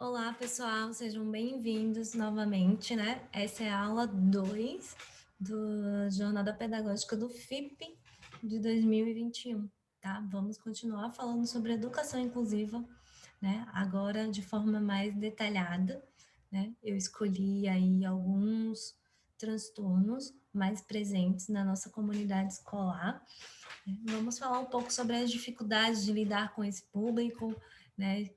Olá, pessoal, sejam bem-vindos novamente, né? Essa é a aula 2 do Jornada Pedagógica do FIP de 2021, tá? Vamos continuar falando sobre educação inclusiva, né? Agora de forma mais detalhada, né? Eu escolhi aí alguns transtornos mais presentes na nossa comunidade escolar. Vamos falar um pouco sobre as dificuldades de lidar com esse público, né?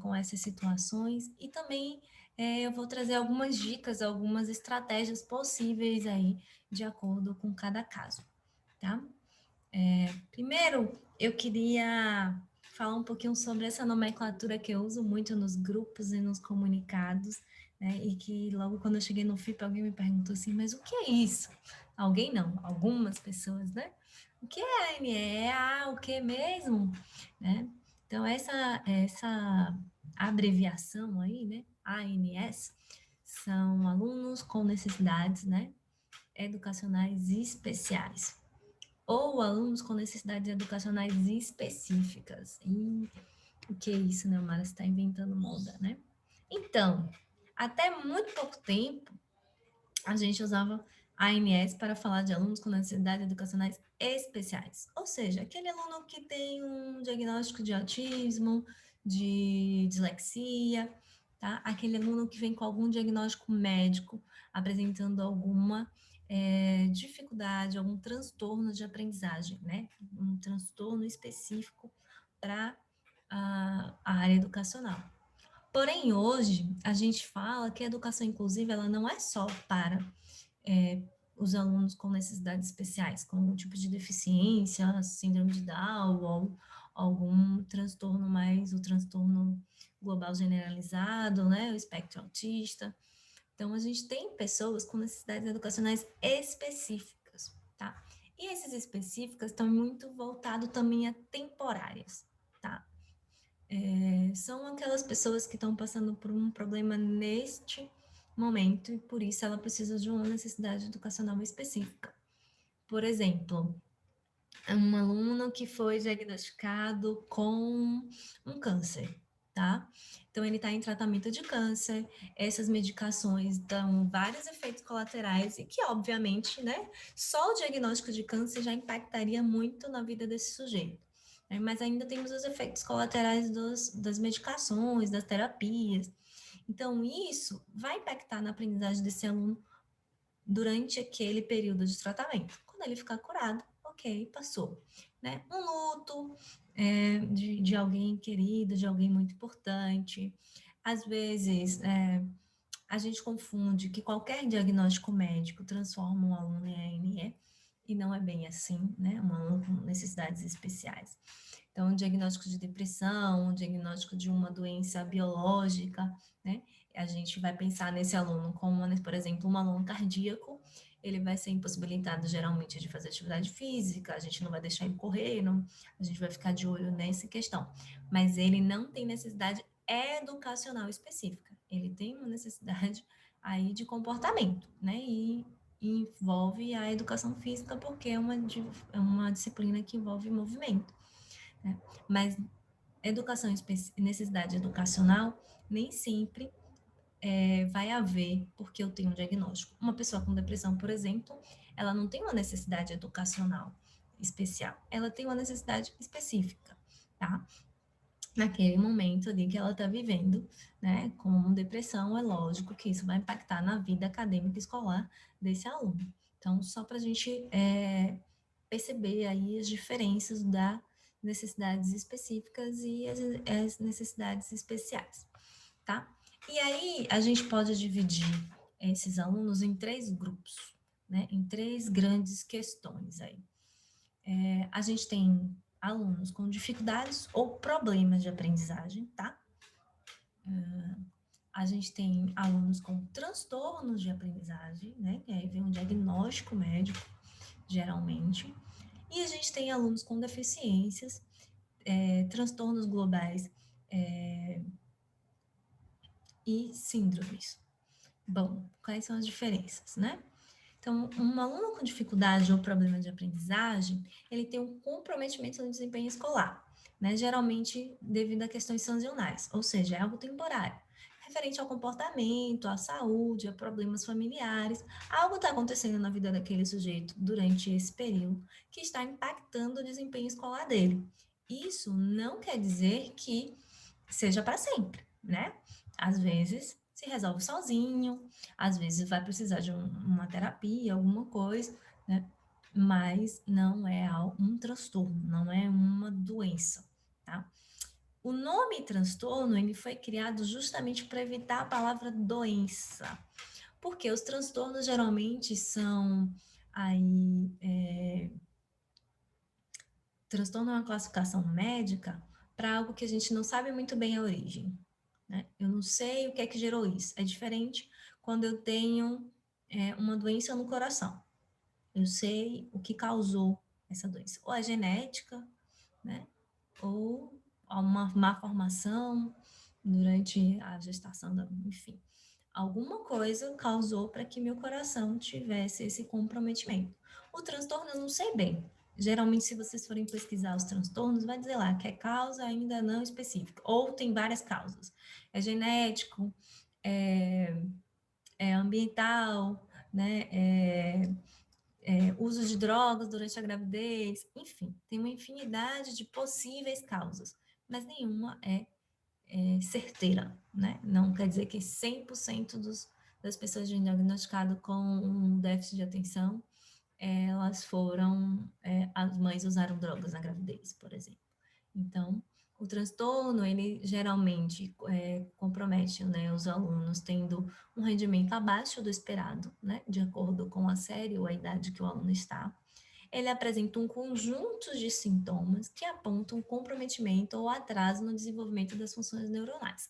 Com essas situações e também eu vou trazer algumas dicas, algumas estratégias possíveis aí de acordo com cada caso, tá? Primeiro, eu queria falar um pouquinho sobre essa nomenclatura que eu uso muito nos grupos e nos comunicados, né? E que logo quando eu cheguei no FIP, alguém me perguntou assim, mas o que é isso? Alguém não, algumas pessoas, né? O que é ANE? O que mesmo? Né? Então, essa abreviação aí, né? ANS, são alunos com necessidades, né? Educacionais especiais ou alunos com necessidades educacionais específicas. E o que é isso, né, Mara? Você está inventando moda, né? Então, até muito pouco tempo, a gente usava ANS para falar de alunos com necessidades educacionais especiais. Ou seja, aquele aluno que tem um diagnóstico de autismo, de dislexia, tá? Aquele aluno que vem com algum diagnóstico médico, apresentando alguma dificuldade, algum transtorno de aprendizagem, né? Um transtorno específico para a área educacional. Porém, hoje, a gente fala que a educação inclusiva ela não é só para os alunos com necessidades especiais, com algum tipo de deficiência, síndrome de Down ou algum transtorno mais, o transtorno global generalizado, né, o espectro autista. Então, a gente tem pessoas com necessidades educacionais específicas, tá? E essas específicas estão muito voltadas também a temporárias, tá? São aquelas pessoas que estão passando por um problema neste momento e por isso ela precisa de uma necessidade educacional específica. Por exemplo, um aluno que foi diagnosticado com um câncer, tá? Então, ele está em tratamento de câncer, essas medicações dão vários efeitos colaterais e que, obviamente, né, só o diagnóstico de câncer já impactaria muito na vida desse sujeito. Né? Mas ainda temos os efeitos colaterais das medicações, das terapias. Então, isso vai impactar na aprendizagem desse aluno durante aquele período de tratamento. Quando ele ficar curado, ok, passou. Né? Um luto de alguém querido, de alguém muito importante. Às vezes, a gente confunde que qualquer diagnóstico médico transforma um aluno em ANE, e não é bem assim, né? Um aluno com necessidades especiais. Então, um diagnóstico de depressão, um diagnóstico de uma doença biológica, né? A gente vai pensar nesse aluno como, por exemplo, um aluno cardíaco, ele vai ser impossibilitado geralmente de fazer atividade física, a gente não vai deixar ele correr, não, a gente vai ficar de olho nessa questão. Mas ele não tem necessidade educacional específica, ele tem uma necessidade aí de comportamento, né? E envolve a educação física porque é uma disciplina que envolve movimento, né? Mas necessidade educacional nem sempre vai haver porque eu tenho um diagnóstico. Uma pessoa com depressão, por exemplo, ela não tem uma necessidade educacional especial, ela tem uma necessidade específica, tá? Naquele momento ali que ela está vivendo, né, com depressão, é lógico que isso vai impactar na vida acadêmica escolar desse aluno. Então, só para a gente perceber aí as diferenças das necessidades específicas e as necessidades especiais, tá? E aí, a gente pode dividir esses alunos em três grupos, né, em três grandes questões aí. A gente tem alunos com dificuldades ou problemas de aprendizagem, tá? A gente tem alunos com transtornos de aprendizagem, né? Que aí vem um diagnóstico médico, geralmente. E a gente tem alunos com deficiências, transtornos globais e síndromes. Bom, quais são as diferenças, né? Então, um aluno com dificuldade ou problema de aprendizagem, ele tem um comprometimento no desempenho escolar. né? Geralmente devido a questões sazonais, ou seja, é algo temporário, referente ao comportamento, à saúde, a problemas familiares. Algo está acontecendo na vida daquele sujeito durante esse período que está impactando o desempenho escolar dele. Isso não quer dizer que seja para sempre, né? Às vezes se resolve sozinho, às vezes vai precisar de uma terapia, alguma coisa, né? Mas não é um transtorno, não é uma doença, tá? O nome transtorno, ele foi criado justamente para evitar a palavra doença, porque os transtornos geralmente são aí, transtorno é uma classificação médica para algo que a gente não sabe muito bem a origem, né? Eu não sei o que é que gerou isso. É diferente quando eu tenho uma doença no coração. Eu sei o que causou essa doença. Ou é genética, né? Ou uma má formação durante a gestação, enfim. Alguma coisa causou para que meu coração tivesse esse comprometimento. O transtorno eu não sei bem. Geralmente, se vocês forem pesquisar os transtornos, vai dizer lá que é causa ainda não específica, ou tem várias causas. É genético, é, é ambiental, né? Uso de drogas durante a gravidez, enfim, tem uma infinidade de possíveis causas, mas nenhuma é certeira, né? Não quer dizer que 100% das pessoas diagnosticadas com um déficit de atenção, elas foram, as mães usaram drogas na gravidez, por exemplo. Então, o transtorno, ele geralmente compromete, né, os alunos tendo um rendimento abaixo do esperado, né, de acordo com a série ou a idade que o aluno está. Ele apresenta um conjunto de sintomas que apontam comprometimento ou atraso no desenvolvimento das funções neuronais.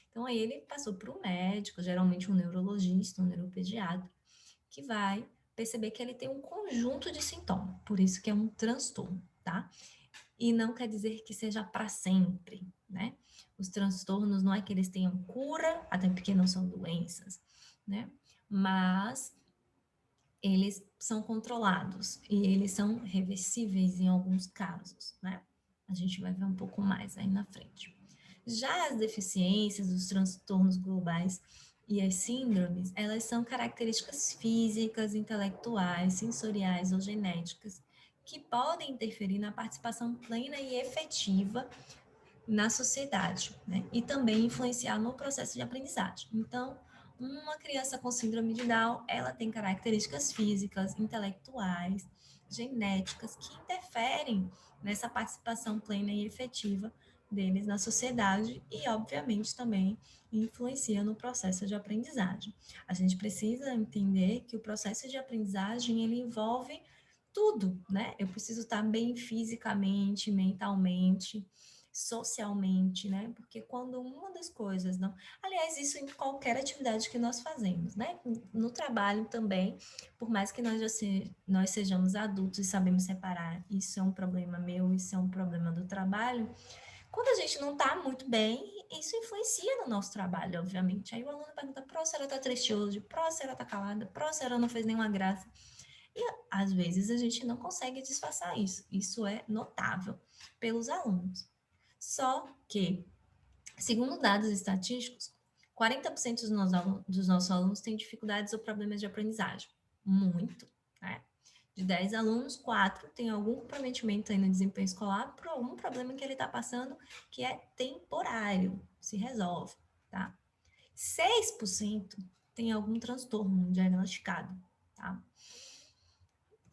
Então, aí ele passou para o médico, geralmente um neurologista, um neuropediatra, que vai perceber que ele tem um conjunto de sintomas, por isso que é um transtorno, tá? E não quer dizer que seja para sempre, né? Os transtornos não é que eles tenham cura, até porque não são doenças, né? Mas eles são controlados e eles são reversíveis em alguns casos, né? A gente vai ver um pouco mais aí na frente. Já as deficiências, os transtornos globais e as síndromes, elas são características físicas, intelectuais, sensoriais ou genéticas que podem interferir na participação plena e efetiva na sociedade, né? E também influenciar no processo de aprendizagem. Então, uma criança com síndrome de Down, ela tem características físicas, intelectuais, genéticas que interferem nessa participação plena e efetiva deles na sociedade e, obviamente, também influencia no processo de aprendizagem. A gente precisa entender que o processo de aprendizagem ele envolve tudo, né? Eu preciso estar bem fisicamente, mentalmente, socialmente, né? Porque quando uma das coisas não. Aliás, isso em qualquer atividade que nós fazemos, né? No trabalho também, por mais que nós sejamos adultos e sabemos separar, isso é um problema meu, isso é um problema do trabalho. Quando a gente não está muito bem, isso influencia no nosso trabalho, obviamente. Aí o aluno pergunta: Pró, a senhora está triste hoje? Pró, a senhora está calada? Pró, a senhora não fez nenhuma graça? E às vezes a gente não consegue disfarçar isso. Isso é notável pelos alunos. Só que, segundo dados estatísticos, 40% dos nossos alunos têm dificuldades ou problemas de aprendizagem. Muito, né? De 10 alunos, 4 têm algum comprometimento aí no desempenho escolar por algum problema que ele está passando que é temporário, se resolve, tá? 6% tem algum transtorno diagnosticado, tá?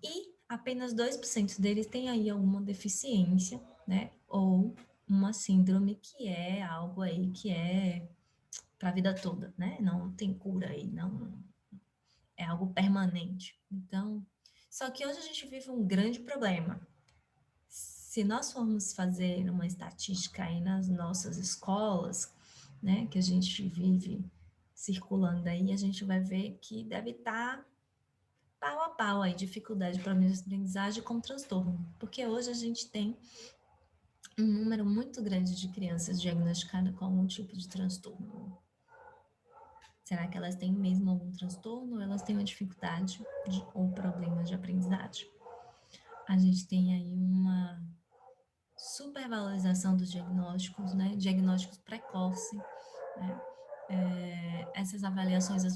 E apenas 2% deles têm aí alguma deficiência, né? Ou uma síndrome que é algo aí que é para a vida toda, né? Não tem cura aí, não é algo permanente. Então, só que hoje a gente vive um grande problema. Se nós formos fazer uma estatística aí nas nossas escolas, né, que a gente vive circulando aí, a gente vai ver que deve estar pau a pau aí, dificuldade para a aprendizagem com transtorno, porque hoje a gente tem um número muito grande de crianças diagnosticadas com algum tipo de transtorno. Será que elas têm mesmo algum transtorno ou elas têm uma dificuldade ou problemas de aprendizagem? A gente tem aí supervalorização dos diagnósticos, né? Diagnósticos precoces, né? Essas avaliações às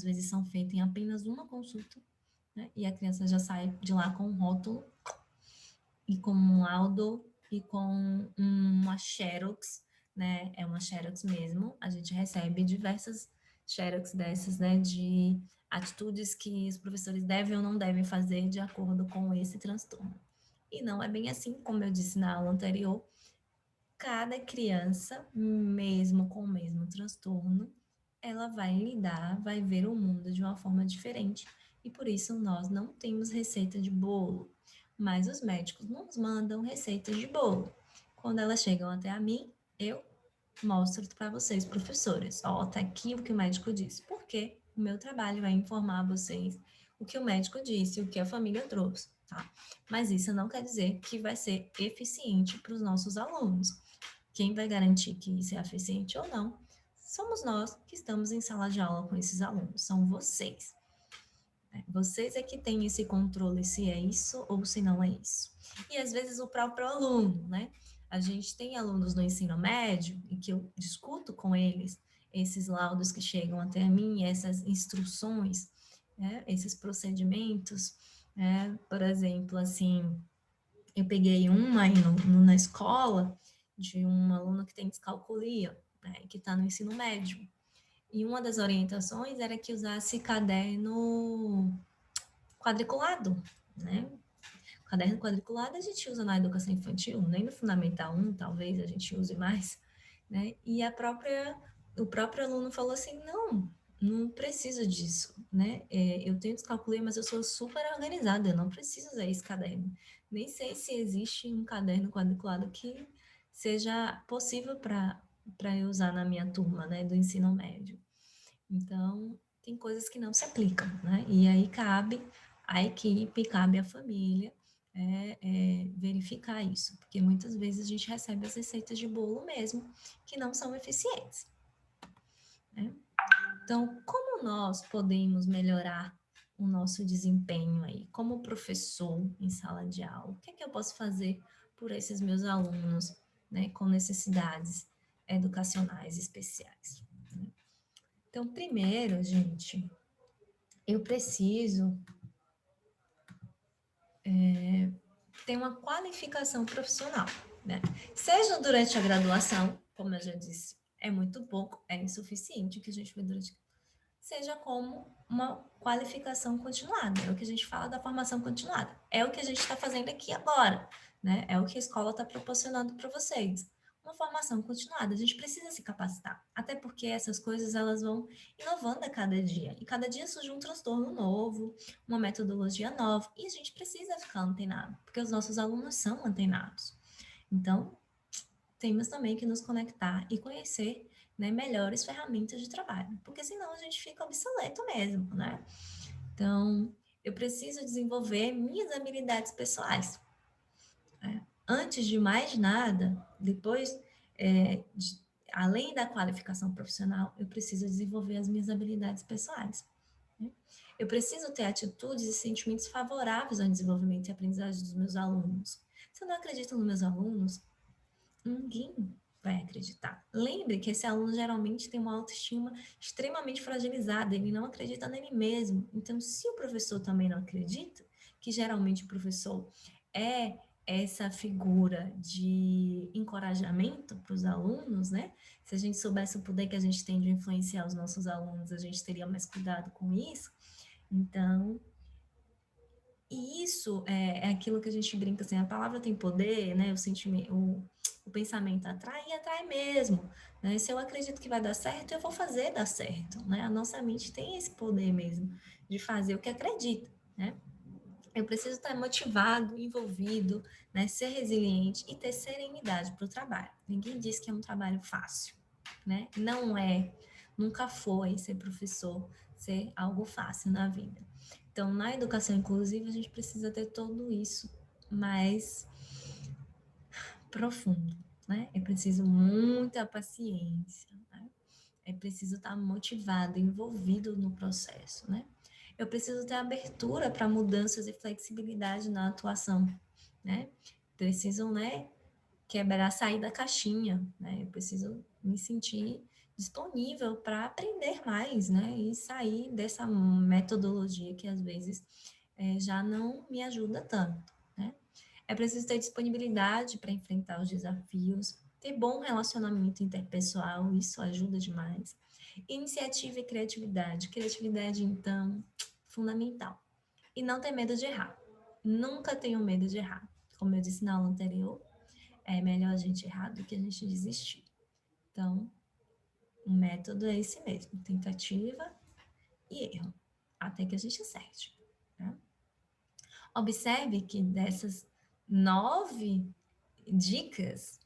vezes são feitas em apenas uma consulta, né? E a criança já sai de lá com um rótulo e com um laudo e com uma xerox, né? É uma xerox mesmo. A gente recebe diversas xerox dessas, né? De atitudes que os professores devem ou não devem fazer de acordo com esse transtorno. E não é bem assim, como eu disse na aula anterior, cada criança, mesmo com o mesmo transtorno, ela vai lidar, vai ver o mundo de uma forma diferente. E por isso nós não temos receita de bolo, mas os médicos nos mandam receitas de bolo. Quando elas chegam até a mim, eu mostro para vocês, professores. Ó, tá aqui o que o médico disse. Porque o meu trabalho é informar vocês o que o médico disse, o que a família trouxe, tá? Mas isso não quer dizer que vai ser eficiente para os nossos alunos. Quem vai garantir que isso é eficiente ou não somos nós que estamos em sala de aula com esses alunos, são vocês. Vocês é que têm esse controle se é isso ou se não é isso. E às vezes o próprio aluno, né? A gente tem alunos no ensino médio e que eu discuto com eles esses laudos que chegam até mim, essas instruções, né? Esses procedimentos, né? Por exemplo, assim, eu peguei uma aí na escola de um aluno que tem descalculia, né? Que está no ensino médio. E uma das orientações era que usasse caderno quadriculado, né? Caderno quadriculado a gente usa na educação infantil, nem no Fundamental 1, talvez a gente use mais, né? E o próprio aluno falou assim, não preciso disso, né? Eu tenho descalculia, mas eu sou super organizada, eu não preciso usar esse caderno. Nem sei se existe um caderno quadriculado que seja possível para eu usar na minha turma, né, do ensino médio. Então, tem coisas que não se aplicam, né? E aí cabe à equipe, cabe à família verificar isso, porque muitas vezes a gente recebe as receitas de bolo mesmo que não são eficientes, né? Então, como nós podemos melhorar o nosso desempenho aí, como professor em sala de aula? O que é que eu posso fazer por esses meus alunos, né, com necessidades educacionais especiais? Então, primeiro, gente, eu preciso ter uma qualificação profissional, né? Seja durante a graduação, como eu já disse, é muito pouco, é insuficiente o que a gente vê durante, seja como uma qualificação continuada, é o que a gente fala da formação continuada, é o que a gente está fazendo aqui agora, né? É o que a escola está proporcionando para vocês. Uma formação continuada, a gente precisa se capacitar, até porque essas coisas elas vão inovando a cada dia, e cada dia surge um transtorno novo, uma metodologia nova, e a gente precisa ficar antenado, porque os nossos alunos são antenados. Então, temos também que nos conectar e conhecer, né, melhores ferramentas de trabalho, porque senão a gente fica obsoleto mesmo, né? Então, eu preciso desenvolver minhas habilidades pessoais. Né? Antes de mais nada, depois, além da qualificação profissional, eu preciso desenvolver as minhas habilidades pessoais. Né? Eu preciso ter atitudes e sentimentos favoráveis ao desenvolvimento e aprendizagem dos meus alunos. Se eu não acredito nos meus alunos, ninguém vai acreditar. Lembre que esse aluno geralmente tem uma autoestima extremamente fragilizada, ele não acredita nele mesmo. Então, se o professor também não acredita, que geralmente o professor é essa figura de encorajamento para os alunos, né? Se a gente soubesse o poder que a gente tem de influenciar os nossos alunos, a gente teria mais cuidado com isso. Então, e isso é aquilo que a gente brinca assim, a palavra tem poder, né? O sentimento, o pensamento atrai e atrai mesmo, né? Se eu acredito que vai dar certo, eu vou fazer dar certo, né? A nossa mente tem esse poder mesmo de fazer o que acredita, né? Eu preciso estar motivado, envolvido, né? Ser resiliente e ter serenidade para o trabalho. Ninguém diz que é um trabalho fácil, né? Não é, nunca foi ser professor, ser algo fácil na vida. Então, na educação inclusiva, a gente precisa ter tudo isso mais profundo, né? É preciso muita paciência, né? É preciso estar motivado, envolvido no processo, né? Eu preciso ter abertura para mudanças e flexibilidade na atuação, né? preciso, né, quebrar, sair da caixinha, né? Eu preciso me sentir disponível para aprender mais, né? E sair dessa metodologia que às vezes já não me ajuda tanto, né? É preciso ter disponibilidade para enfrentar os desafios, ter bom relacionamento interpessoal, isso ajuda demais. Iniciativa e criatividade. Criatividade, então, fundamental. E não ter medo de errar. Nunca tenho medo de errar. Como eu disse na aula anterior, é melhor a gente errar do que a gente desistir. Então, o método é esse mesmo: tentativa e erro, até que a gente acerte. Né? Observe que dessas 9 dicas,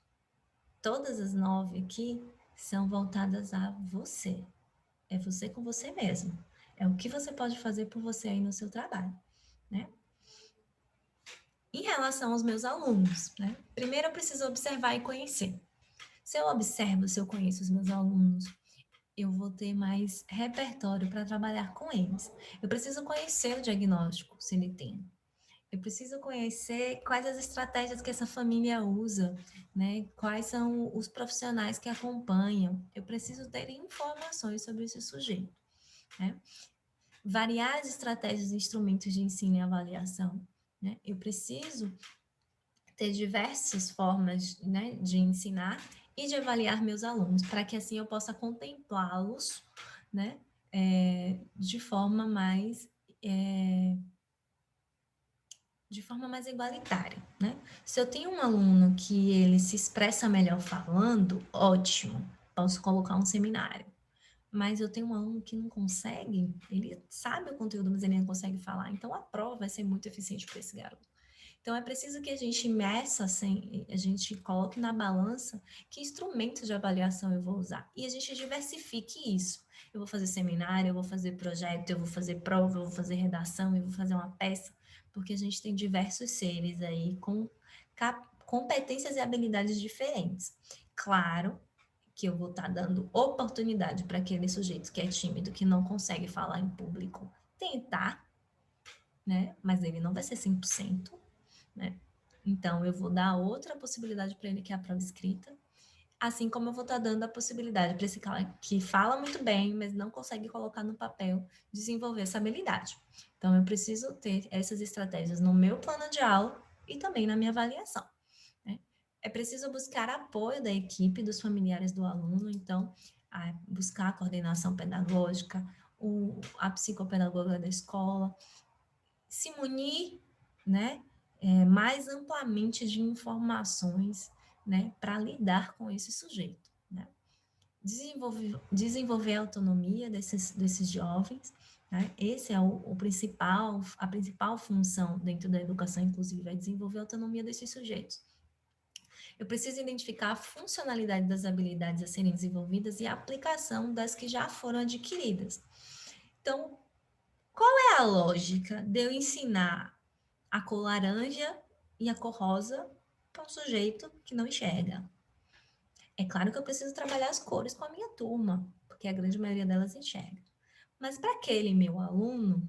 todas as 9 aqui são voltadas a você. É você com você mesmo. É o que você pode fazer por você aí no seu trabalho, né? Em relação aos meus alunos, né? Primeiro eu preciso observar e conhecer. Se eu observo, se eu conheço os meus alunos, eu vou ter mais repertório para trabalhar com eles. Eu preciso conhecer o diagnóstico, se ele tem. Eu preciso conhecer quais as estratégias que essa família usa, né? Quais são os profissionais que acompanham. Eu preciso ter informações sobre esse sujeito, né? Variar as estratégias e instrumentos de ensino e avaliação, né? Eu preciso ter diversas formas, né, de ensinar e de avaliar meus alunos, para que assim eu possa contemplá-los, né, de forma mais igualitária, né? Se eu tenho um aluno que ele se expressa melhor falando, ótimo, posso colocar um seminário. Mas eu tenho um aluno que não consegue, ele sabe o conteúdo, mas ele não consegue falar, então a prova vai ser muito eficiente para esse garoto. Então, é preciso que a gente meça, assim, a gente coloque na balança que instrumentos de avaliação eu vou usar. E a gente diversifique isso. Eu vou fazer seminário, eu vou fazer projeto, eu vou fazer prova, eu vou fazer redação, eu vou fazer uma peça, porque a gente tem diversos seres aí com competências e habilidades diferentes. Claro que eu vou estar dando oportunidade para aquele sujeito que é tímido, que não consegue falar em público, tentar, né? Mas ele não vai ser 100%. Né? Então, eu vou dar outra possibilidade para ele, que é a prova escrita, assim como eu vou estar dando a possibilidade para esse cara que fala muito bem, mas não consegue colocar no papel, desenvolver essa habilidade. Então, eu preciso ter essas estratégias no meu plano de aula e também na minha avaliação. Né? É preciso buscar apoio da equipe, dos familiares do aluno, então, buscar a coordenação pedagógica, a psicopedagoga da escola, se munir, né, mais amplamente de informações, né, para lidar com esse sujeito, né? Desenvolver a autonomia desses jovens, né? Esse é a principal função dentro da educação inclusiva, é desenvolver a autonomia desses sujeitos. Eu preciso identificar a funcionalidade das habilidades a serem desenvolvidas e a aplicação das que já foram adquiridas. Então, qual é a lógica de eu ensinar a cor laranja e a cor rosa para um sujeito que não enxerga? É claro que eu preciso trabalhar as cores com a minha turma, porque a grande maioria delas enxerga. Mas para aquele meu aluno,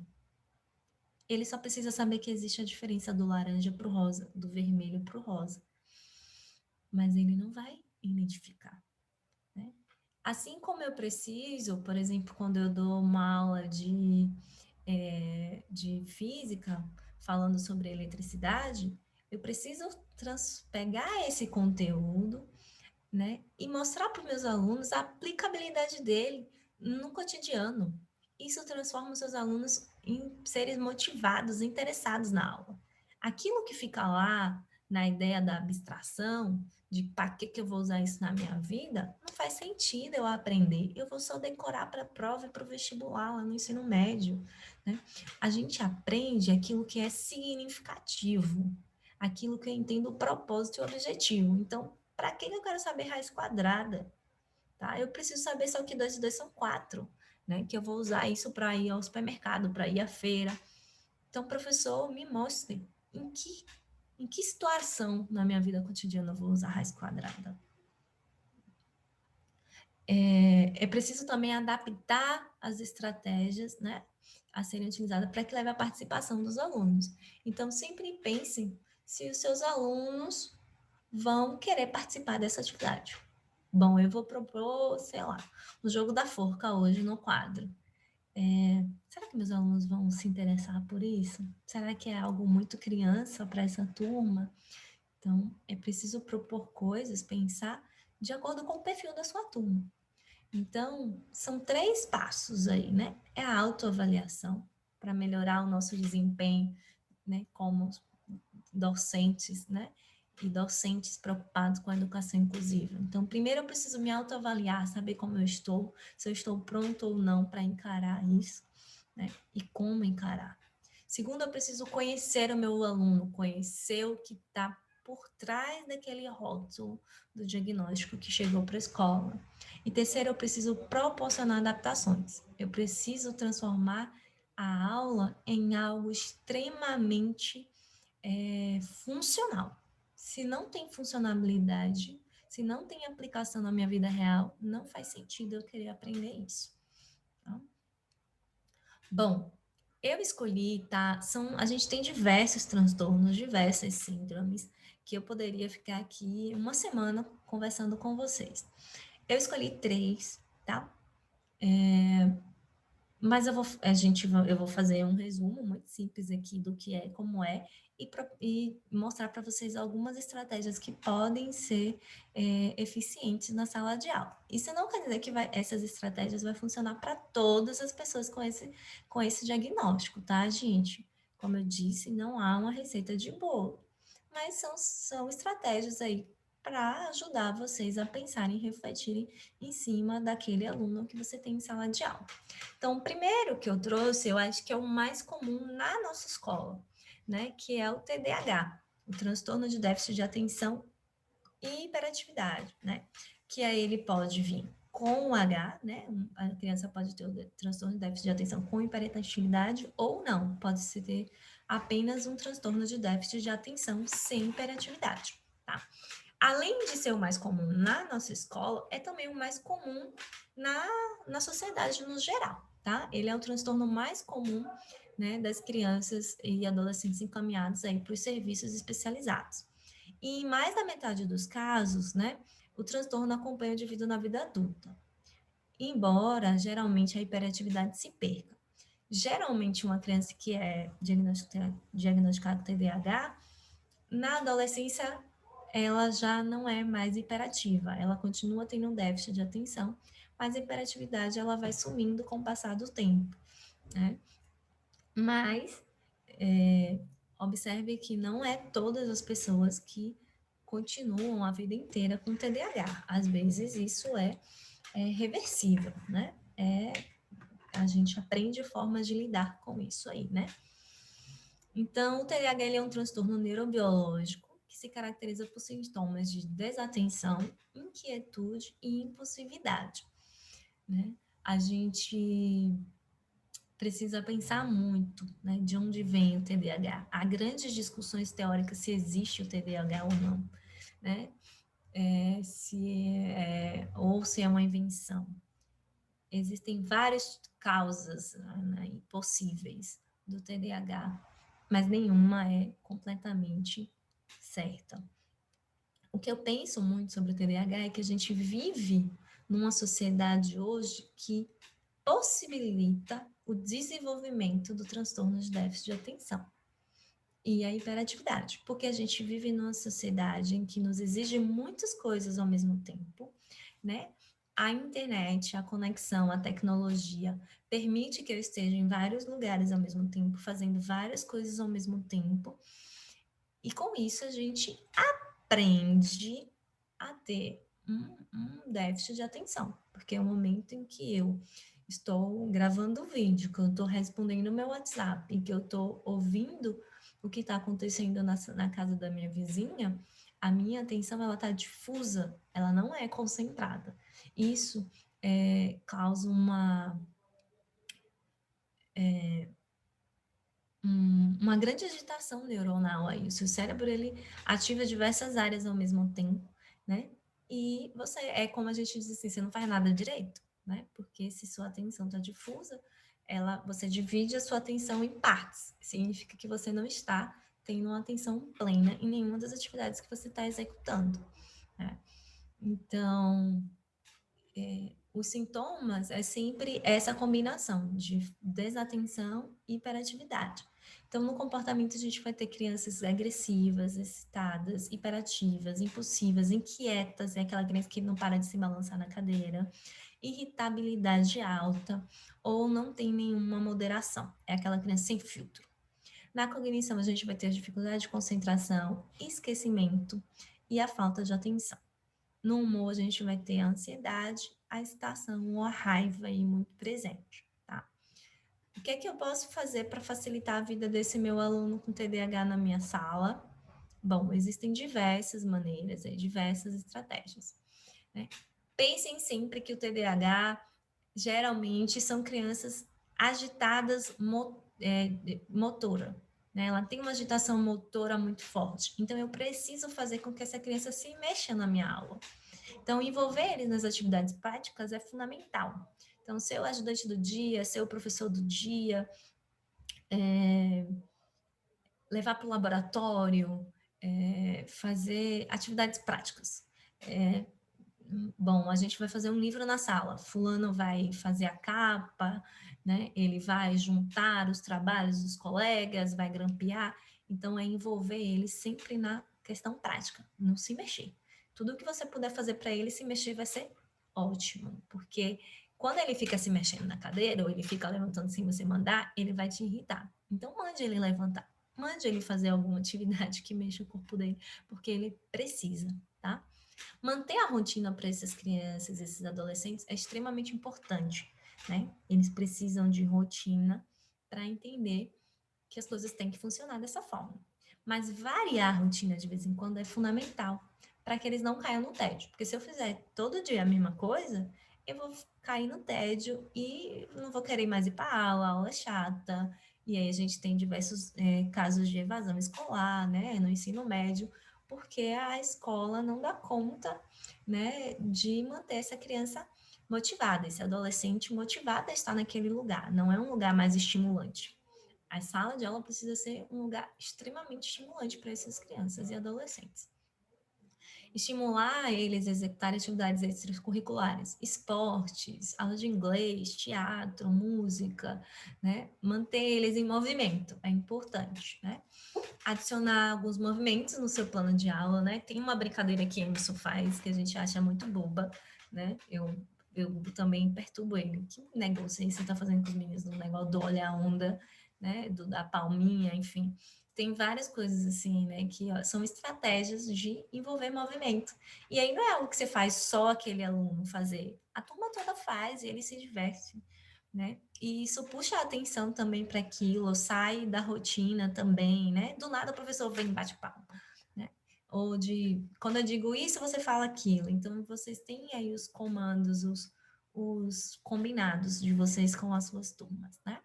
ele só precisa saber que existe a diferença do laranja para o rosa, do vermelho para o rosa. Mas ele não vai identificar, né? Assim como eu preciso, por exemplo, quando eu dou uma aula de física, falando sobre eletricidade, eu preciso pegar esse conteúdo, né, e mostrar para os meus alunos a aplicabilidade dele no cotidiano. Isso transforma os seus alunos em seres motivados, interessados na aula. Aquilo que fica lá na ideia da abstração, de para que eu vou usar isso na minha vida, não faz sentido eu aprender. Eu vou só decorar para a prova e para o vestibular lá no ensino médio. Né? A gente aprende aquilo que é significativo, aquilo que eu entendo o propósito e o objetivo. Então, para que eu quero saber raiz quadrada? Tá? Eu preciso saber só que 2 e 2 são 4, né? Que eu vou usar isso para ir ao supermercado, para ir à feira. Então, professor, me mostre em que situação na minha vida cotidiana eu vou usar raiz quadrada. É preciso também adaptar as estratégias, né, a serem utilizadas para que leve à participação dos alunos. Então, sempre pensem se os seus alunos vão querer participar dessa atividade. Bom, eu vou propor, sei lá, o jogo da forca hoje no quadro. Será que meus alunos vão se interessar por isso? Será que é algo muito criança para essa turma? Então, é preciso propor coisas, pensar de acordo com o perfil da sua turma. Então, são 3 passos aí, né? É a autoavaliação para melhorar o nosso desempenho, né, como docentes, né? E docentes preocupados com a educação inclusiva. Então, primeiro eu preciso me autoavaliar, saber como eu estou, se eu estou pronto ou não para encarar isso, né? E como encarar. Segundo, eu preciso conhecer o meu aluno, conhecer o que está por trás daquele rótulo do diagnóstico que chegou para a escola. E terceiro, eu preciso proporcionar adaptações. Eu preciso transformar a aula em algo extremamente funcional. Se não tem funcionalidade, se não tem aplicação na minha vida real, não faz sentido eu querer aprender isso. Tá? Bom, eu escolhi, tá? A gente tem diversos transtornos, diversas síndromes, que eu poderia ficar aqui uma semana conversando com vocês. Eu escolhi 3, tá? Mas eu vou fazer um resumo muito simples aqui do que é, como é, e mostrar para vocês algumas estratégias que podem ser eficientes na sala de aula. Isso não quer dizer que essas estratégias vão funcionar para todas as pessoas com esse diagnóstico, tá, gente? Como eu disse, não há uma receita de bolo, mas são estratégias aí para ajudar vocês a pensarem e refletirem em cima daquele aluno que você tem em sala de aula. Então, o primeiro que eu trouxe, eu acho que é o mais comum na nossa escola, né? Que é o TDAH, o transtorno de déficit de atenção e hiperatividade, né? Que aí ele pode vir com o H, né? A criança pode ter o transtorno de déficit de atenção com hiperatividade ou não, pode se ter apenas um transtorno de déficit de atenção sem hiperatividade, tá? Além de ser o mais comum na nossa escola, é também o mais comum na sociedade no geral, tá? Ele é o transtorno mais comum, né, das crianças e adolescentes encaminhados aí para os serviços especializados. E em mais da metade dos casos, né, o transtorno acompanha o indivíduo na vida adulta. Embora, geralmente, a hiperatividade se perca. Geralmente, uma criança que é diagnosticada com TDAH, na adolescência, ela já não é mais hiperativa, ela continua tendo um déficit de atenção, mas a hiperatividade ela vai sumindo com o passar do tempo, né? Mas observe que não é todas as pessoas que continuam a vida inteira com TDAH. Às vezes isso é reversível, né? A gente aprende formas de lidar com isso aí, né? Então, o TDAH ele é um transtorno neurobiológico que se caracteriza por sintomas de desatenção, inquietude e impulsividade, né? A gente precisa pensar muito, né, de onde vem o TDAH. Há grandes discussões teóricas se existe o TDAH ou não, né? Ou se é uma invenção. Existem várias causas, né, possíveis do TDAH, mas nenhuma é completamente certa. O que eu penso muito sobre o TDAH é que a gente vive numa sociedade hoje que possibilita o desenvolvimento do transtorno de déficit de atenção e a hiperatividade, porque a gente vive numa sociedade em que nos exige muitas coisas ao mesmo tempo, né? A internet, a conexão, a tecnologia permite que eu esteja em vários lugares ao mesmo tempo, fazendo várias coisas ao mesmo tempo, e com isso a gente aprende a ter um déficit de atenção, porque é o momento em que eu estou gravando o vídeo, que eu estou respondendo o meu WhatsApp, que eu estou ouvindo o que está acontecendo na casa da minha vizinha, a minha atenção ela está difusa, ela não é concentrada. Isso causa uma grande agitação neuronal aí. O seu cérebro ele ativa diversas áreas ao mesmo tempo, né? E você como a gente diz assim, você não faz nada direito, né? Porque se sua atenção está difusa, você divide a sua atenção em partes. Significa que você não está tendo uma atenção plena em nenhuma das atividades que você está executando, né? Então, os sintomas é sempre essa combinação de desatenção e hiperatividade. Então, no comportamento, a gente vai ter crianças agressivas, excitadas, hiperativas, impulsivas, inquietas, é aquela criança que não para de se balançar na cadeira, irritabilidade alta, ou não tem nenhuma moderação, é aquela criança sem filtro. Na cognição, a gente vai ter a dificuldade de concentração, esquecimento e a falta de atenção. No humor, a gente vai ter a ansiedade, a excitação ou a raiva aí muito presente, tá? O que é que eu posso fazer para facilitar a vida desse meu aluno com TDAH na minha sala? Bom, existem diversas maneiras, diversas estratégias, né? Pensem sempre que o TDAH geralmente são crianças agitadas motora, né? Ela tem uma agitação motora muito forte. Então, eu preciso fazer com que essa criança se mexa na minha aula. Então, envolver eles nas atividades práticas é fundamental. Então, ser o ajudante do dia, ser o professor do dia, levar para o laboratório, fazer atividades práticas. Bom, a gente vai fazer um livro na sala. Fulano vai fazer a capa, né? Ele vai juntar os trabalhos dos colegas, vai grampear. Então, é envolver ele sempre na questão prática, não se mexer. Tudo que você puder fazer para ele se mexer vai ser ótimo, porque quando ele fica se mexendo na cadeira ou ele fica levantando sem você mandar, ele vai te irritar. Então, mande ele levantar, mande ele fazer alguma atividade que mexa o corpo dele, porque ele precisa, tá? Manter a rotina para essas crianças, esses adolescentes, é extremamente importante, né? Eles precisam de rotina para entender que as coisas têm que funcionar dessa forma. Mas variar a rotina de vez em quando é fundamental para que eles não caiam no tédio. Porque se eu fizer todo dia a mesma coisa, eu vou cair no tédio e não vou querer mais ir para a aula é chata. E aí a gente tem diversos casos de evasão escolar, né, no ensino médio, porque a escola não dá conta, né, de manter essa criança motivada, esse adolescente motivado a estar naquele lugar. Não é um lugar mais estimulante. A sala de aula precisa ser um lugar extremamente estimulante para essas crianças e adolescentes. Estimular eles a executarem atividades extracurriculares, esportes, aula de inglês, teatro, música, né? Manter eles em movimento é importante, né? Adicionar alguns movimentos no seu plano de aula, né? Tem uma brincadeira que Emerson faz que a gente acha muito boba, né? Eu também perturbo ele. Que negócio aí você tá fazendo com os meninos do negócio do olha a onda, né? Da palminha, enfim. Tem várias coisas assim, né? Que são estratégias de envolver movimento. E aí não é algo que você faz só aquele aluno fazer. A turma toda faz e ele se diverte, né? E isso puxa a atenção também para aquilo, sai da rotina também, né? Do nada o professor vem e bate palma, né? Ou quando eu digo isso, você fala aquilo. Então, vocês têm aí os comandos, os combinados de vocês com as suas turmas, né?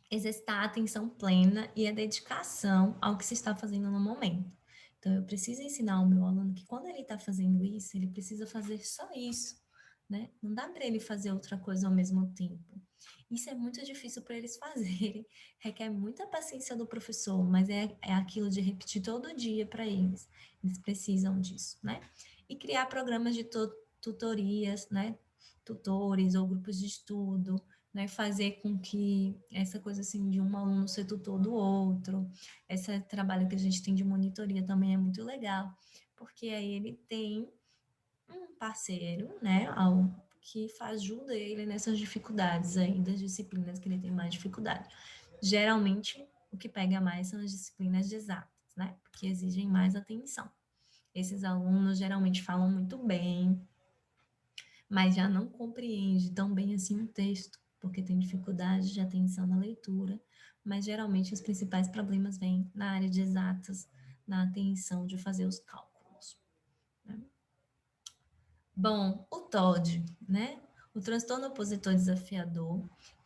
Exercitar a atenção plena e a dedicação ao que se está fazendo no momento. Então, eu preciso ensinar ao meu aluno que quando ele está fazendo isso, ele precisa fazer só isso, né? Não dá para ele fazer outra coisa ao mesmo tempo. Isso é muito difícil para eles fazerem, requer muita paciência do professor, mas é aquilo de repetir todo dia para eles. Eles precisam disso, né? E criar programas de tutorias, né? Tutores ou grupos de estudo, né? Fazer com que essa coisa assim de um aluno ser tutor do outro, esse trabalho que a gente tem de monitoria também é muito legal, porque aí ele tem um parceiro, né, que ajuda ele nessas dificuldades aí, das disciplinas que ele tem mais dificuldade. Geralmente, o que pega mais são as disciplinas de exatas, né, porque exigem mais atenção. Esses alunos geralmente falam muito bem, mas já não compreendem tão bem assim o texto, porque tem dificuldade de atenção na leitura, mas geralmente os principais problemas vêm na área de exatas, na atenção de fazer os cálculos, né? Bom, o TOD, né? O transtorno opositor desafiador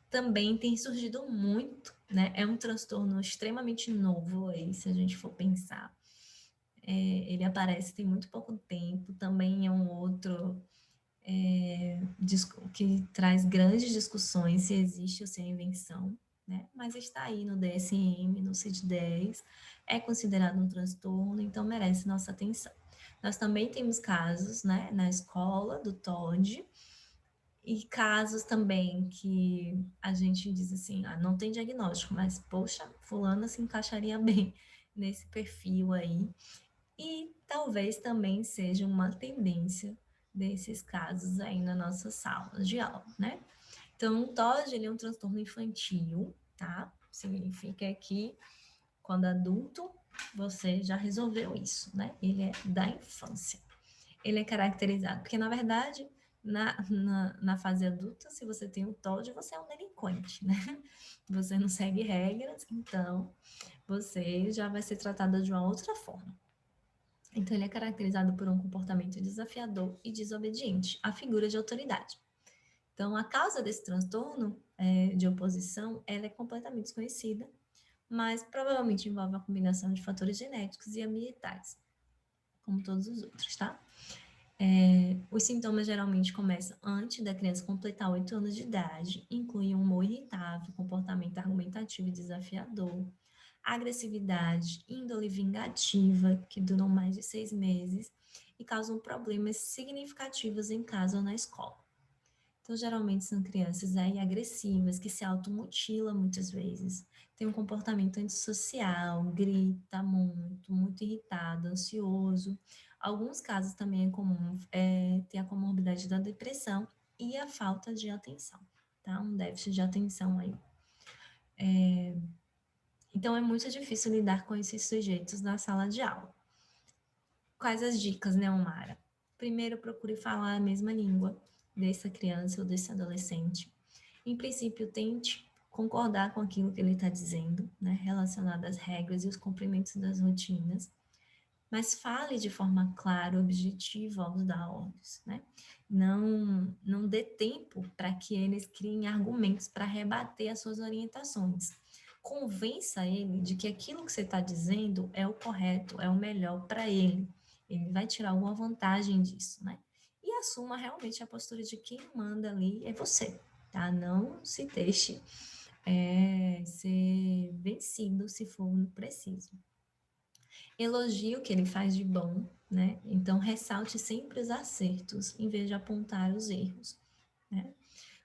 também tem surgido muito, né? É um transtorno extremamente novo aí, se a gente for pensar. Ele aparece tem muito pouco tempo, também é um outro que traz grandes discussões se existe ou se é invenção, né? Mas está aí no DSM, no CID-10, é considerado um transtorno, então merece nossa atenção. Nós também temos casos, né, na escola do TOD, e casos também que a gente diz assim, não tem diagnóstico, mas, poxa, fulana se encaixaria bem nesse perfil aí. E talvez também seja uma tendência desses casos aí na nossa sala de aula, né? Então, o TOD, ele é um transtorno infantil, tá? Significa que quando adulto, você já resolveu isso, né? Ele é da infância. Ele é caracterizado, porque na verdade, na fase adulta, se você tem o TOD, você é um delinquente, né? Você não segue regras, então você já vai ser tratada de uma outra forma. Então, ele é caracterizado por um comportamento desafiador e desobediente à figura de autoridade. Então, a causa desse transtorno de oposição, ela é completamente desconhecida, mas provavelmente envolve uma combinação de fatores genéticos e ambientais, como todos os outros, tá? Os sintomas geralmente começam antes da criança completar 8 anos de idade, incluem um humor irritável, comportamento argumentativo e desafiador, agressividade, índole vingativa, que duram mais de 6 meses e causam problemas significativos em casa ou na escola. Então, geralmente são crianças aí agressivas, que se automutilam muitas vezes, tem um comportamento antissocial, grita muito irritado, ansioso. Alguns casos também é comum ter a comorbidade da depressão e a falta de atenção, tá? Um déficit de atenção aí. Então, é muito difícil lidar com esses sujeitos na sala de aula. Quais as dicas, né, Omara? Primeiro, procure falar a mesma língua dessa criança ou desse adolescente. Em princípio, tente concordar com aquilo que ele está dizendo, né, relacionado às regras e os cumprimentos das rotinas, mas fale de forma clara, objetiva aos dar ordens, né? Não dê tempo para que eles criem argumentos para rebater as suas orientações. Convença ele de que aquilo que você está dizendo é o correto, é o melhor para ele. Ele vai tirar alguma vantagem disso, né? E assuma realmente a postura de quem manda ali é você, tá? Não se deixe ser vencido se for preciso. Elogie o que ele faz de bom, né? Então, ressalte sempre os acertos, em vez de apontar os erros, né?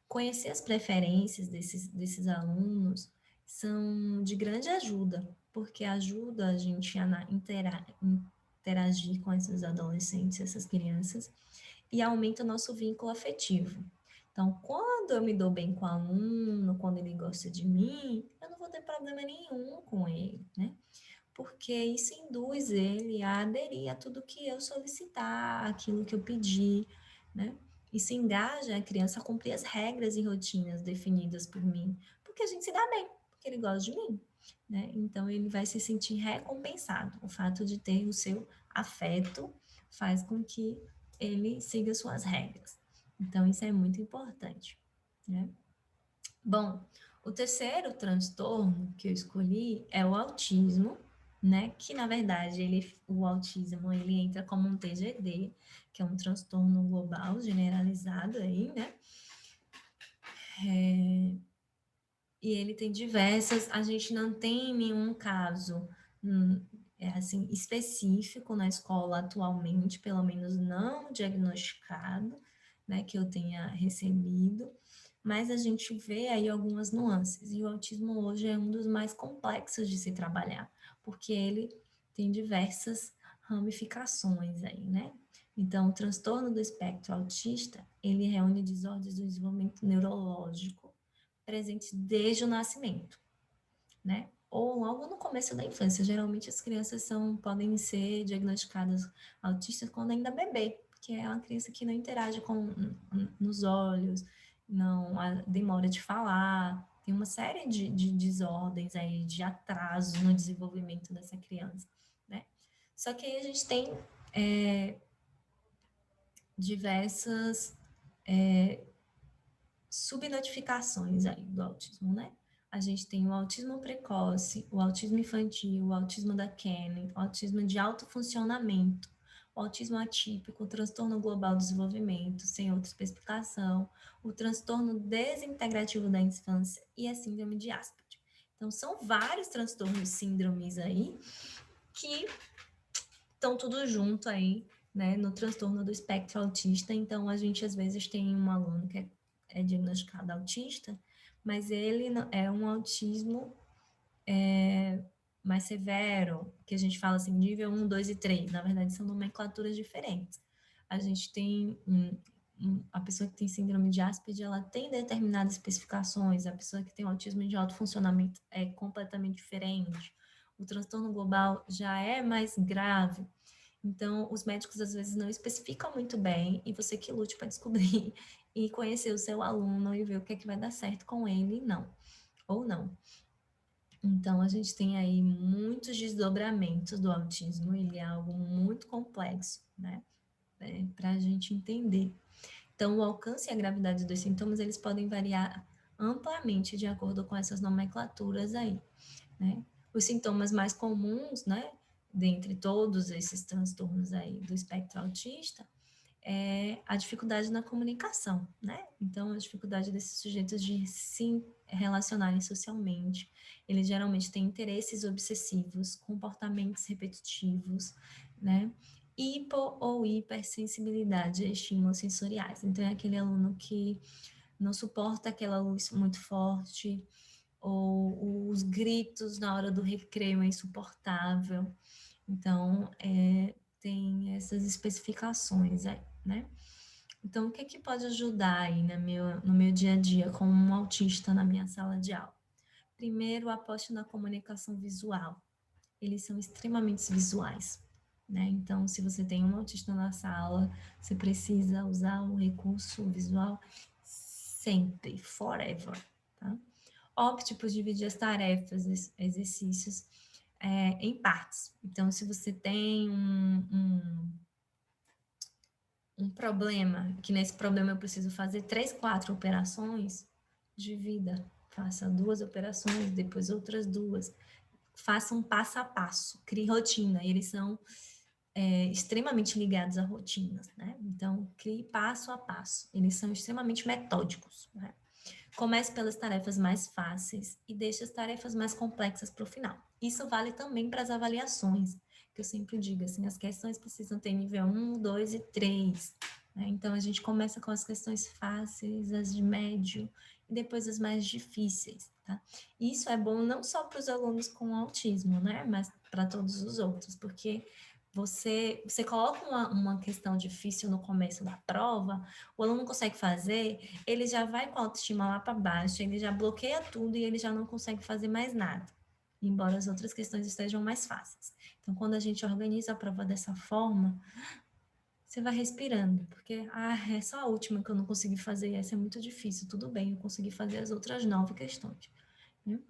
Conhecer as preferências desses alunos são de grande ajuda, porque ajuda a gente a interagir com esses adolescentes, essas crianças, e aumenta o nosso vínculo afetivo. Então, quando eu me dou bem com o aluno, quando ele gosta de mim, eu não vou ter problema nenhum com ele, né? Porque isso induz ele a aderir a tudo que eu solicitar, aquilo que eu pedir, né? Isso engaja a criança a cumprir as regras e rotinas definidas por mim, porque a gente se dá bem, porque ele gosta de mim, né? Então ele vai se sentir recompensado. O fato de ter o seu afeto faz com que ele siga suas regras. Então isso é muito importante, né? Bom, o terceiro transtorno que eu escolhi é o autismo, né? Que na verdade o autismo ele entra como um TGD, que é um transtorno global generalizado aí, né? E ele tem diversas, a gente não tem nenhum caso assim específico na escola atualmente, pelo menos não diagnosticado, né, que eu tenha recebido, mas a gente vê aí algumas nuances, e o autismo hoje é um dos mais complexos de se trabalhar, porque ele tem diversas ramificações aí, né? Então, o transtorno do espectro autista, ele reúne desordens do desenvolvimento neurológico, presentes desde o nascimento, né? Ou logo no começo da infância. Geralmente as crianças podem ser diagnosticadas autistas quando ainda bebê, que é uma criança que não interage nos olhos, não demora de falar, tem uma série de desordens aí, de atrasos no desenvolvimento dessa criança, né? Só que aí a gente tem diversas subnotificações aí do autismo, né? A gente tem o autismo precoce, o autismo infantil, o autismo da Kenner, o autismo de alto funcionamento, o autismo atípico, o transtorno global do desenvolvimento, sem outra explicação, o transtorno desintegrativo da infância e a síndrome de Asperger. Então, são vários transtornos, síndromes aí, que estão tudo junto aí, né, no transtorno do espectro autista. Então, a gente às vezes tem um aluno que é diagnosticado autista, mas ele é um autismo mais severo, que a gente fala assim, nível 1, 2 e 3. Na verdade, são nomenclaturas diferentes. A gente tem a pessoa que tem síndrome de Asperger, ela tem determinadas especificações. A pessoa que tem autismo de alto funcionamento é completamente diferente. O transtorno global já é mais grave. Então, os médicos às vezes não especificam muito bem e você que lute para descobrir e conhecer o seu aluno e ver o que é que vai dar certo com ele, não, ou não. Então, a gente tem aí muitos desdobramentos do autismo, ele é algo muito complexo, né, para a gente entender. Então, o alcance e a gravidade dos sintomas, eles podem variar amplamente de acordo com essas nomenclaturas aí, né. Os sintomas mais comuns, né, dentre todos esses transtornos aí do espectro autista, é a dificuldade na comunicação, né? Então, a dificuldade desses sujeitos de se relacionarem socialmente. Eles geralmente têm interesses obsessivos, comportamentos repetitivos, né? Hipo ou hipersensibilidade a estímulos sensoriais. Então, é aquele aluno que não suporta aquela luz muito forte, ou os gritos na hora do recreio é insuportável. Então, tem essas especificações, né? Então, o que é que pode ajudar aí no meu dia a dia como um autista na minha sala de aula? Primeiro, aposte na comunicação visual. Eles são extremamente visuais, né? Então, se você tem um autista na sala, você precisa usar o recurso visual sempre, forever, tá? Opte por dividir as tarefas, exercícios, em partes. Então, se você tem um problema, que nesse problema eu preciso fazer 3, 4 operações, divida. Faça 2 operações, depois outras 2. Faça um passo a passo, crie rotina. Eles são extremamente ligados a rotinas, né? Então, crie passo a passo. Eles são extremamente metódicos, né? Comece pelas tarefas mais fáceis e deixe as tarefas mais complexas para o final. Isso vale também para as avaliações, que eu sempre digo assim, as questões precisam ter nível 1, 2 e 3. Né? Então, a gente começa com as questões fáceis, as de médio e depois as mais difíceis. Tá? Isso é bom não só para os alunos com autismo, né? Mas para todos os outros, porque você coloca uma questão difícil no começo da prova, o aluno não consegue fazer, ele já vai com a autoestima lá para baixo, ele já bloqueia tudo e ele já não consegue fazer mais nada, embora as outras questões estejam mais fáceis. Então, quando a gente organiza a prova dessa forma, você vai respirando, porque é só a última que eu não consegui fazer, essa é muito difícil, tudo bem, eu consegui fazer as outras 9 questões. Né?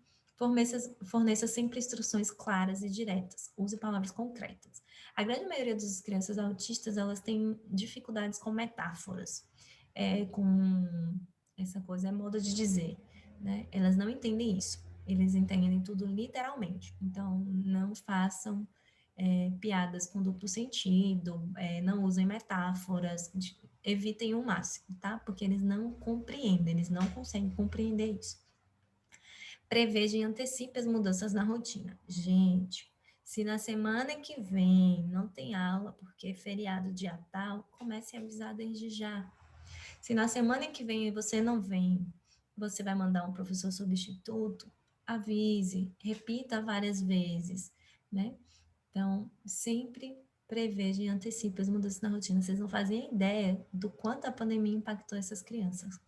Forneça sempre instruções claras e diretas. Use palavras concretas. A grande maioria das crianças autistas, elas têm dificuldades com metáforas, com essa coisa, é modo de dizer, né? Elas não entendem isso. Eles entendem tudo literalmente. Então, não façam piadas com duplo sentido, não usem metáforas, evitem o máximo, tá? Porque eles não compreendem, eles não conseguem compreender isso. Preveja e antecipe as mudanças na rotina. Gente, se na semana que vem não tem aula porque é feriado dia tal, comece a avisar desde já. Se na semana que vem você não vem, você vai mandar um professor substituto, avise, repita várias vezes, né? Então, sempre preveja e antecipe as mudanças na rotina. Vocês não fazem ideia do quanto a pandemia impactou essas crianças.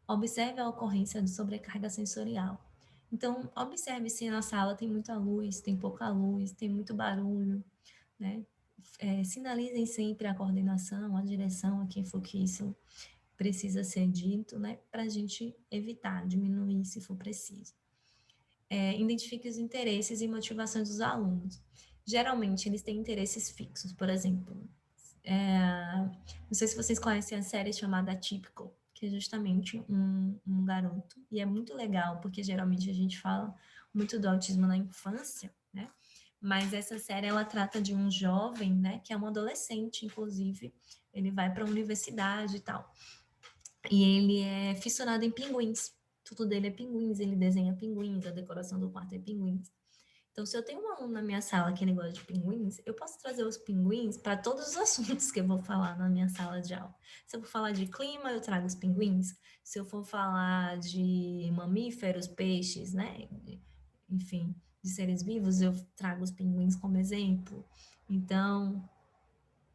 Observe a ocorrência de sobrecarga sensorial. Então, observe se na sala tem muita luz, tem pouca luz, tem muito barulho, né? Sinalizem sempre a coordenação, a direção, a quem for que isso precisa ser dito, né? Para a gente evitar, diminuir se for preciso. Identifique os interesses e motivações dos alunos. Geralmente, eles têm interesses fixos, por exemplo. Não sei se vocês conhecem a série chamada Atypical, que é justamente um garoto, e é muito legal, porque geralmente a gente fala muito do autismo na infância, né? Mas essa série, ela trata de um jovem, né, que é um adolescente, inclusive, ele vai para a universidade e tal, e ele é fissurado em pinguins. tudo dele é pinguins, ele desenha pinguins, a decoração do quarto é pinguins. Então, se eu tenho um aluno na minha sala que ele gosta de pinguins, eu posso trazer os pinguins para todos os assuntos que eu vou falar na minha sala de aula. Se eu for falar de clima, eu trago os pinguins. Se eu for falar de mamíferos, peixes, né? Enfim, de seres vivos, eu trago os pinguins como exemplo. Então,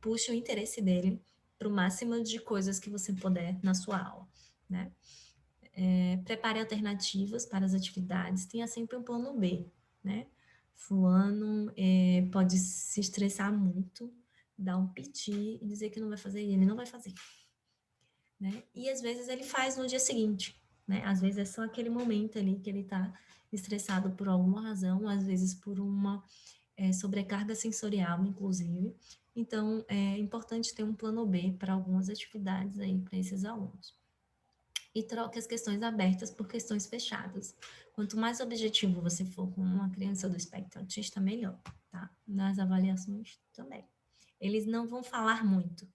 puxe o interesse dele para o máximo de coisas que você puder na sua aula, né? Prepare alternativas para as atividades, tenha sempre um plano B, né? Fulano pode se estressar muito, dar um piti e dizer que não vai fazer, e ele não vai fazer, né? E às vezes ele faz no dia seguinte, né? Às vezes é só aquele momento ali que ele está estressado por alguma razão, às vezes por uma sobrecarga sensorial, inclusive. Então, é importante ter um plano B para algumas atividades aí para esses alunos. E troque as questões abertas por questões fechadas. Quanto mais objetivo você for com uma criança do espectro autista, melhor, tá? Nas avaliações também. Eles não vão falar muito.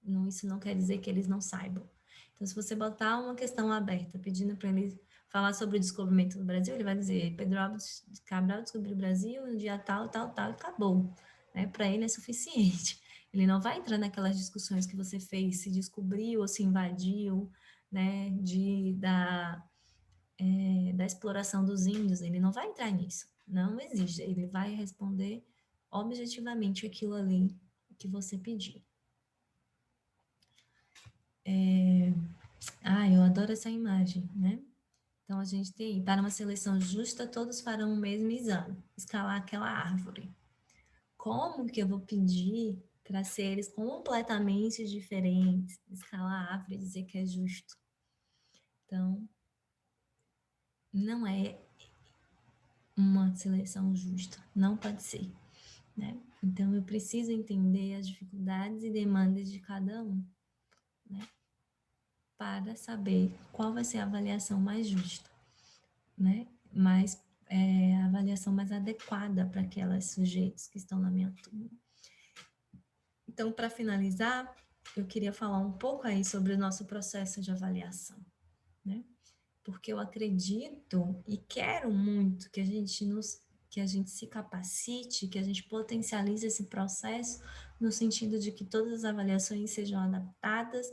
Não, isso não quer dizer que eles não saibam. Então, se você botar uma questão aberta, pedindo para ele falar sobre o descobrimento do Brasil, ele vai dizer: Pedro Álvares Cabral descobriu o Brasil no dia tal, tal, tal, e acabou. Né? Para ele é suficiente. Ele não vai entrar naquelas discussões que você fez, se descobriu ou se invadiu, né? Da exploração dos índios. Ele não vai entrar nisso. Não existe. Ele vai responder objetivamente aquilo ali que você pediu. Eu adoro essa imagem, né? Então, a gente tem, para uma seleção justa, todos farão o mesmo exame, escalar aquela árvore. Como que eu vou pedir para seres completamente diferentes escalar a árvore e dizer que é justo? Então, não é uma seleção justa, não pode ser, né? Então, eu preciso entender as dificuldades e demandas de cada um, né? Para saber qual vai ser a avaliação mais justa, né? A avaliação mais adequada para aquelas sujeitos que estão na minha turma. Então, para finalizar, eu queria falar um pouco aí sobre o nosso processo de avaliação, né? Porque eu acredito e quero muito que a gente se capacite, que a gente potencialize esse processo no sentido de que todas as avaliações sejam adaptadas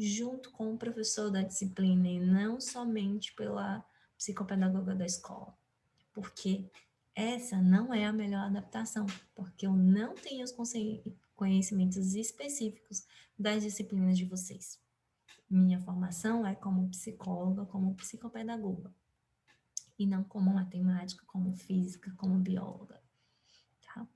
junto com o professor da disciplina e não somente pela psicopedagoga da escola. Porque essa não é a melhor adaptação, porque eu não tenho os conhecimentos específicos das disciplinas de vocês. Minha formação é como psicóloga, como psicopedagoga, e não como matemática, como física, como bióloga, tá?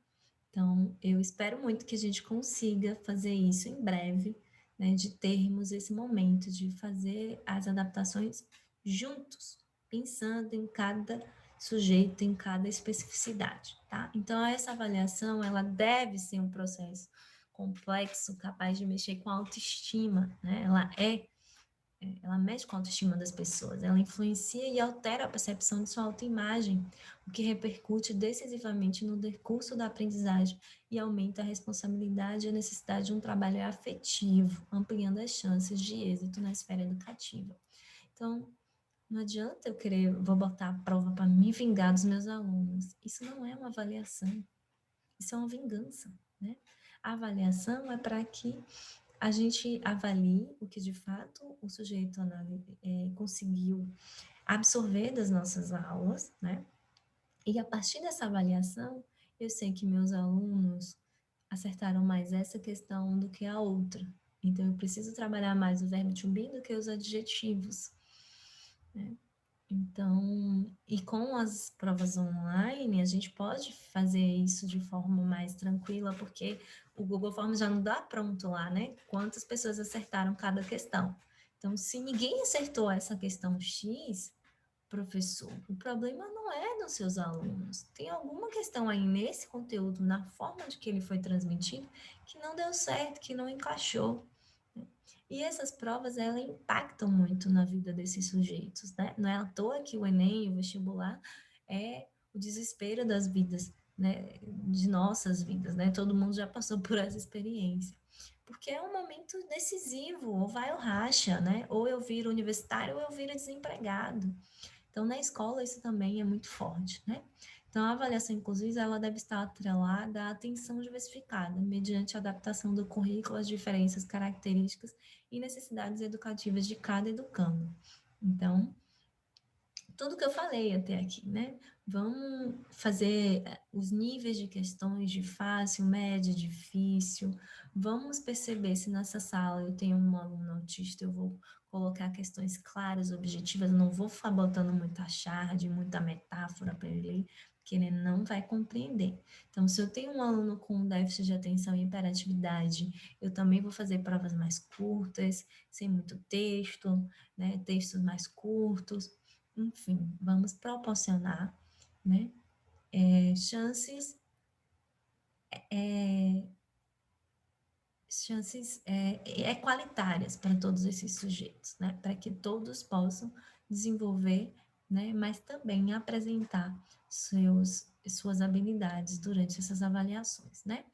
Então, eu espero muito que a gente consiga fazer isso em breve, né, de termos esse momento de fazer as adaptações juntos, pensando em cada sujeito, em cada especificidade, tá? Então, essa avaliação, ela deve ser um processo complexo, capaz de mexer com a autoestima, né? Ela mexe com a autoestima das pessoas, ela influencia e altera a percepção de sua autoimagem, o que repercute decisivamente no decurso da aprendizagem e aumenta a responsabilidade e a necessidade de um trabalho afetivo, ampliando as chances de êxito na esfera educativa. Então, não adianta eu querer, vou botar a prova para me vingar dos meus alunos. Isso não é uma avaliação, isso é uma vingança, né? A avaliação é para que a gente avalie o que de fato o sujeito conseguiu absorver das nossas aulas, né? E a partir dessa avaliação, eu sei que meus alunos acertaram mais essa questão do que a outra. Então, eu preciso trabalhar mais o verbo to be do que os adjetivos, né? Então, e com as provas online, a gente pode fazer isso de forma mais tranquila, porque o Google Forms já não dá pronto lá, né? Quantas pessoas acertaram cada questão. Então, se ninguém acertou essa questão X, professor, o problema não é dos seus alunos. Tem alguma questão aí nesse conteúdo, na forma de que ele foi transmitido, que não deu certo, que não encaixou. E essas provas, elas impactam muito na vida desses sujeitos, né? Não é à toa que o Enem, o vestibular, é o desespero das vidas, né? De nossas vidas, né? Todo mundo já passou por essa experiência. Porque é um momento decisivo, ou vai ou racha, né? Ou eu viro universitário ou eu viro desempregado. Então, na escola, isso também é muito forte, né? Então, a avaliação inclusiva, ela deve estar atrelada à atenção diversificada, mediante a adaptação do currículo às diferenças, características e necessidades educativas de cada educando. Então, tudo que eu falei até aqui, né? Vamos fazer os níveis de questões de fácil, média, difícil. Vamos perceber se nessa sala eu tenho um aluno autista, eu vou colocar questões claras, objetivas, não vou ficar botando muita charge, muita metáfora para ele, porque ele não vai compreender. Então, se eu tenho um aluno com déficit de atenção e hiperatividade, eu também vou fazer provas mais curtas, sem muito texto, né? Textos mais curtos. Enfim, vamos proporcionar, né, chances, equalitárias para todos esses sujeitos, né, para que todos possam desenvolver, né, mas também apresentar suas habilidades durante essas avaliações, né.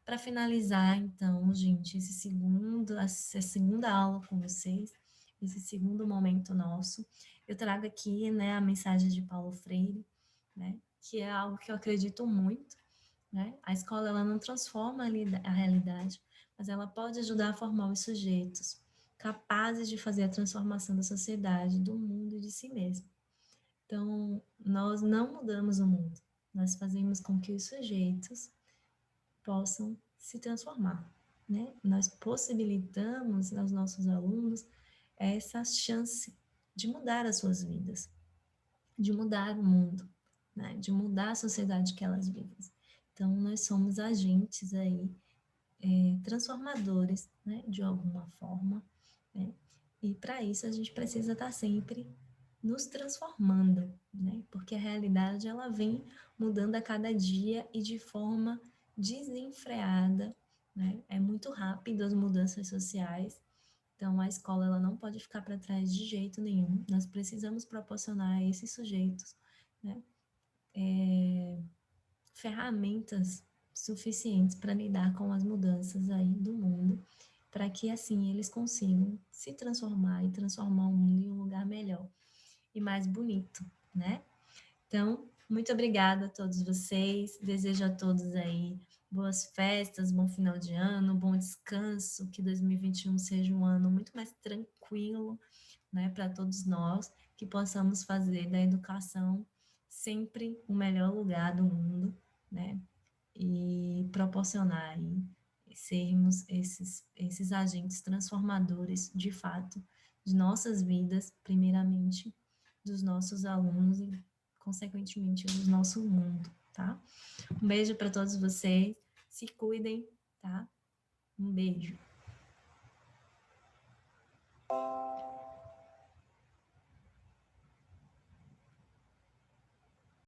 Para finalizar, então, gente, essa segunda aula com vocês, esse segundo momento nosso, eu trago aqui, né, a mensagem de Paulo Freire, né, que é algo que eu acredito muito, né? A escola, ela não transforma a realidade, mas ela pode ajudar a formar os sujeitos capazes de fazer a transformação da sociedade, do mundo e de si mesmo. Então, nós não mudamos o mundo, nós fazemos com que os sujeitos possam se transformar, né? Nós possibilitamos aos nossos alunos essa chance de mudar as suas vidas, de mudar o mundo, né? De mudar a sociedade que elas vivem. Então, nós somos agentes aí, transformadores, né? De alguma forma, né? E para isso a gente precisa estar sempre nos transformando, né? Porque a realidade ela vem mudando a cada dia e de forma desenfreada, né? É muito rápido as mudanças sociais. Então a escola ela não pode ficar para trás de jeito nenhum. Nós precisamos proporcionar a esses sujeitos, né? Ferramentas suficientes para lidar com as mudanças aí do mundo, para que assim eles consigam se transformar e transformar o mundo em um lugar melhor e mais bonito, né? Então, muito obrigada a todos vocês. Desejo a todos aí boas festas, bom final de ano, bom descanso, que 2021 seja um ano muito mais tranquilo, né, para todos nós, que possamos fazer da educação sempre o melhor lugar do mundo, né? E proporcionar aí sermos esses agentes transformadores, de fato, de nossas vidas, primeiramente, dos nossos alunos e, consequentemente, do nosso mundo, tá? Um beijo para todos vocês, se cuidem, tá? Um beijo.